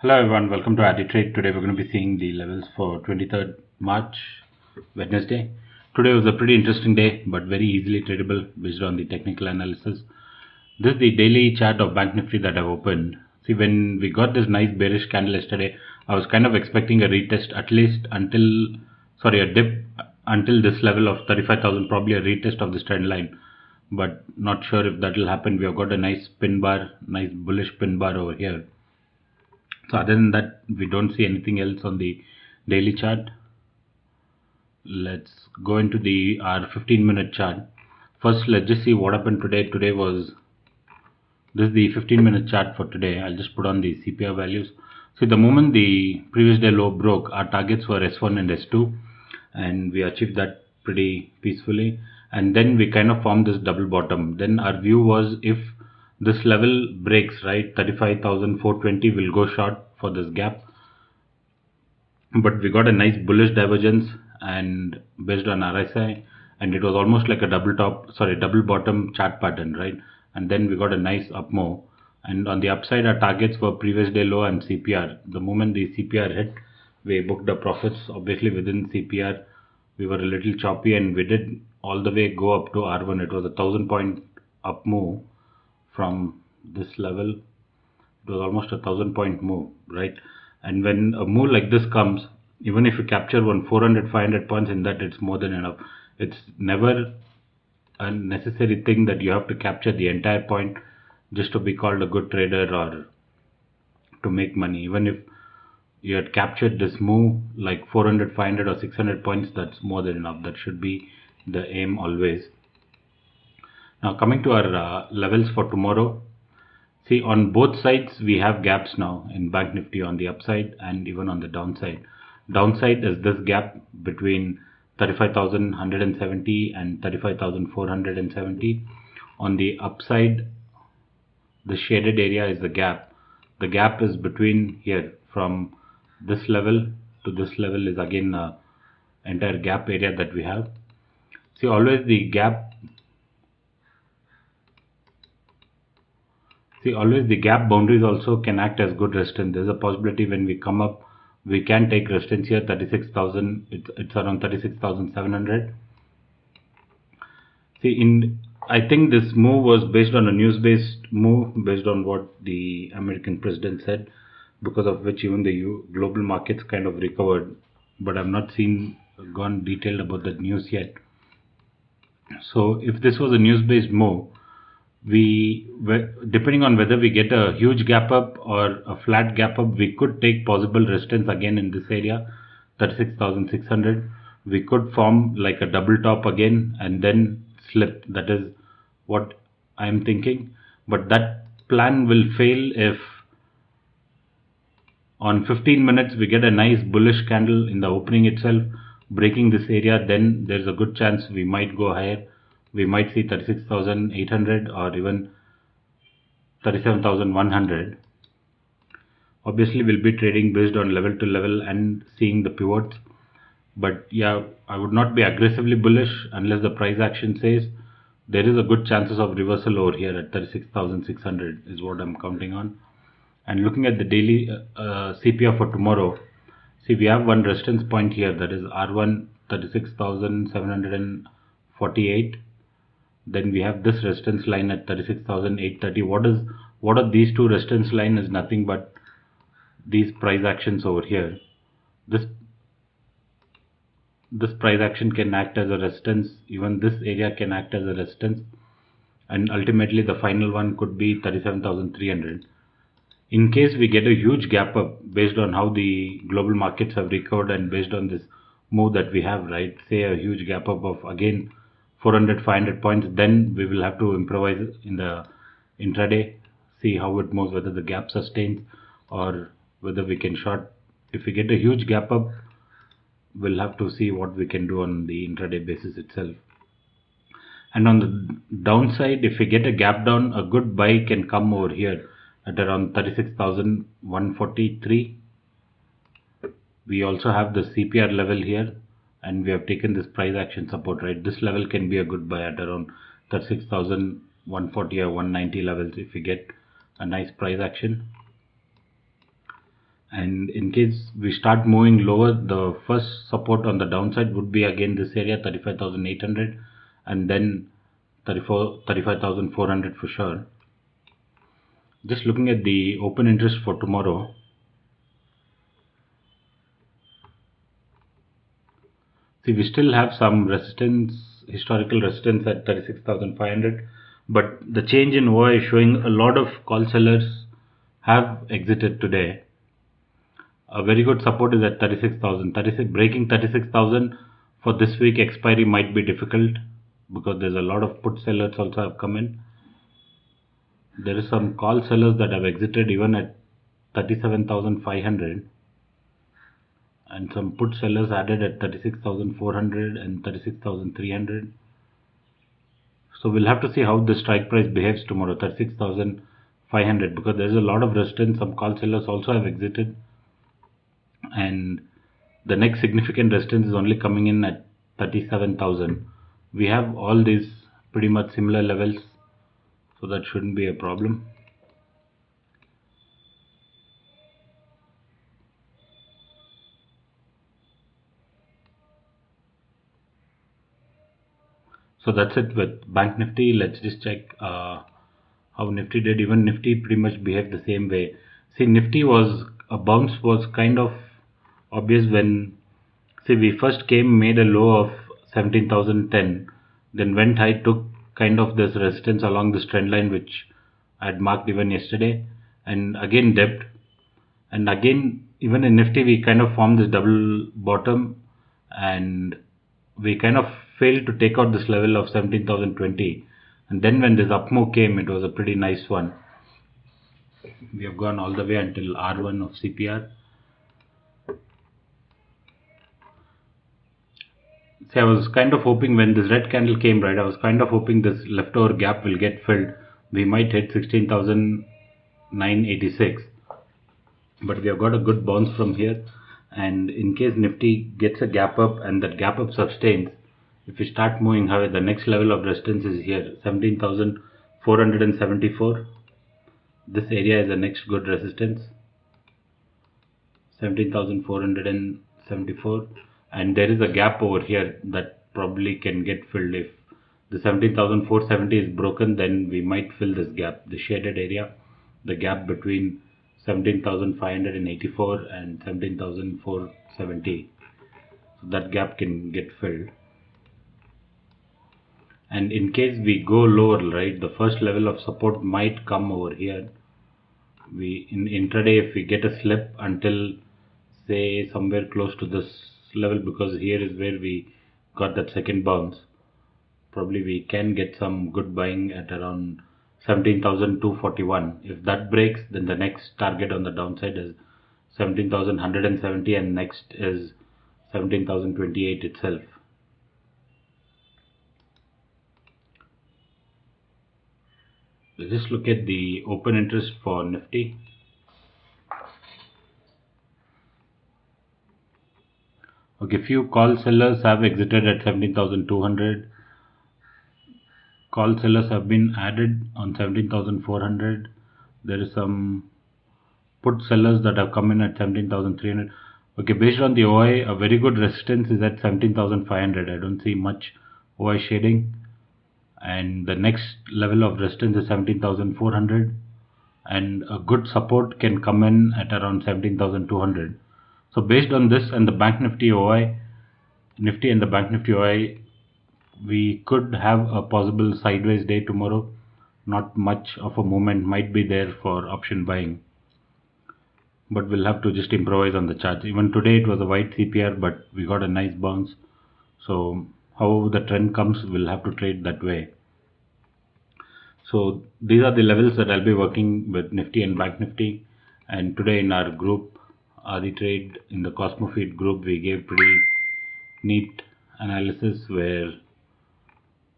Hello everyone, welcome to AdiTrade. Today we're going to be seeing the levels for 23rd March, Wednesday. Today was a pretty interesting day, but very easily tradable based on the technical analysis. This is the daily chart of Banknifty that I've opened. See, when we got this nice bearish candle yesterday, I was kind of expecting a retest at least until, a dip until this level of 35,000, probably a retest of this trend line. But not sure if that will happen. We have got a nice pin bar, nice bullish pin bar over here. So other than that, we don't see anything else on the daily chart. Let's go into our 15-minute chart. First, let's just see what happened today. This is the 15-minute chart for today. I'll just put on the CPR values. So the moment the previous day low broke, our targets were S1 and S2, and we achieved that pretty peacefully. And then we kind of formed this double bottom. Then our view was, if this level breaks, right, 35,420 will go short for this gap. But we got a nice bullish divergence and based on RSI, and it was almost like a double bottom chart pattern, right? And then we got a nice up move. And on the upside, our targets were previous day low and CPR. The moment the CPR hit, we booked the profits. Obviously within CPR, we were a little choppy, and we did all the way go up to R1. It was a 1,000-point up move from this level. It was almost a 1,000-point move, right? And when a move like this comes, even if you capture 400-500 points in that, it's more than enough. It's never a necessary thing that you have to capture the entire point just to be called a good trader or to make money. Even if you had captured this move like 400, 500 or 600 points, that's more than enough. That should be the aim always. Now coming to our levels for tomorrow. See, on both sides we have gaps now in Bank Nifty, on the upside and even on the downside. Downside is this gap between 35,170 and 35,470. On the upside, the shaded area is the gap. The gap is between here, from this level to this level is again entire gap area that we have. See, always the gap boundaries also can act as good resistance. There's a possibility when we come up, we can take resistance here, 36,000. It's around 36,700. See, I think this move was based on a news-based move, based on what the American president said, because of which even the global markets kind of recovered. But I've not gone detailed about that news yet. So if this was a news-based move, depending on whether we get a huge gap up or a flat gap up, we could take possible resistance again in this area, 36,600. We could form like a double top again and then slip. That is what I'm thinking. But that plan will fail if on 15 minutes we get a nice bullish candle in the opening itself, breaking this area. Then there's a good chance we might go higher. We might see 36,800 or even 37,100. Obviously, we'll be trading based on level to level and seeing the pivots. But yeah, I would not be aggressively bullish unless the price action says there is a good chances of reversal over here at 36,600 is what I'm counting on. And looking at the daily CPR for tomorrow, see, we have one resistance point here, that is R1 36,748. Then we have this resistance line at 36,830. What are these two resistance line is nothing but these price actions over here. This price action can act as a resistance. Even this area can act as a resistance, and ultimately the final one could be 37,300. In case we get a huge gap up based on how the global markets have recovered and based on this move that we have, right, say a huge gap up of again 400, 500 points, then we will have to improvise in the intraday, see how it moves, whether the gap sustains or whether we can short. If we get a huge gap up, we'll have to see what we can do on the intraday basis itself. And on the downside, if we get a gap down, a good buy can come over here at around 36,143. We also have the CPR level here, and we have taken this price action support, right? This level can be a good buy at around 36,140 or 190 levels if we get a nice price action. And in case we start moving lower, the first support on the downside would be again this area 35,800 and then 35,400 for sure. Just looking at the open interest for tomorrow, see, we still have some resistance, historical resistance at 36,500, but the change in OI is showing a lot of call sellers have exited today. A very good support is at 36,000. Breaking 36,000 for this week expiry might be difficult because there's a lot of put sellers also have come in. There is some call sellers that have exited even at 37,500. And some put sellers added at 36,400 and 36,300. So we'll have to see how the strike price behaves tomorrow, 36,500, because there's a lot of resistance. Some call sellers also have exited, and the next significant resistance is only coming in at 37,000. We have all these pretty much similar levels, so that shouldn't be a problem. So that's it with Bank Nifty. Let's just check how Nifty did. Even Nifty pretty much behaved the same way. See, Nifty was a bounce was kind of obvious when, see, we first made a low of 17,010, then went high, took kind of this resistance along this trend line which I had marked even yesterday, and again dipped, and again even in Nifty we kind of formed this double bottom, and we kind of failed to take out this level of 17,020, and then when this up move came, it was a pretty nice one. We have gone all the way until R1 of CPR. See, I was kind of hoping when this red candle came, right, I was kind of hoping this leftover gap will get filled. We might hit 16,986, but we have got a good bounce from here. And in case Nifty gets a gap up and that gap up sustains, if we start moving higher, the next level of resistance is here, 17,474. This area is the next good resistance, 17,474, and there is a gap over here that probably can get filled. If the 17,470 is broken, then we might fill this gap, the shaded area, the gap between 17,584 and 17,470. So that gap can get filled. And in case we go lower, right, the first level of support might come over here. We in intraday, if we get a slip until say somewhere close to this level, because here is where we got that second bounce, probably we can get some good buying at around 17,241. If that breaks, then the next target on the downside is 17,170, and next is 17,028 itself. Let's just look at the open interest for Nifty. Okay, few call sellers have exited at 17,200. Call sellers have been added on 17,400. There is some put sellers that have come in at 17,300. Okay, based on the OI, a very good resistance is at 17,500. I don't see much OI shading. And the next level of resistance is 17,400, and a good support can come in at around 17,200. So based on this and the Bank Nifty OI, Nifty and the Bank Nifty OI, we could have a possible sideways day tomorrow. Not much of a movement might be there for option buying, but we'll have to just improvise on the charts. Even today it was a white CPR, but we got a nice bounce. So however the trend comes, we'll have to trade that way. So these are the levels that I'll be working with Nifty and Bank Nifty. And today in our group, Trade, in the Cosmofeed group, we gave pretty neat analysis where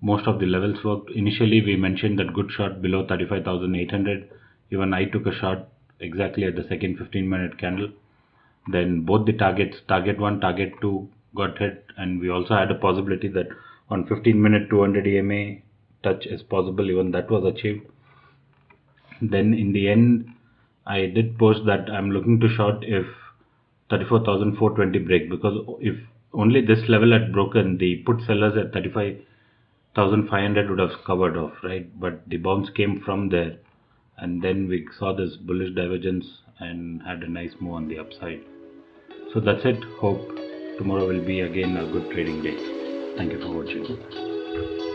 most of the levels worked. Initially we mentioned that good shot below 35,800. Even I took a shot exactly at the second 15-minute candle. Then both the targets, target 1, target 2, got hit, and we also had a possibility that on 15-minute 200 EMA touch is possible. Even that was achieved. Then in the end, I did post that I'm looking to short if 34,420 break, because if only this level had broken, the put sellers at 35,500 would have covered off, right? But the bounce came from there, and then we saw this bullish divergence and had a nice move on the upside. So that's it. Hope tomorrow will be again a good trading day. Thank you for watching.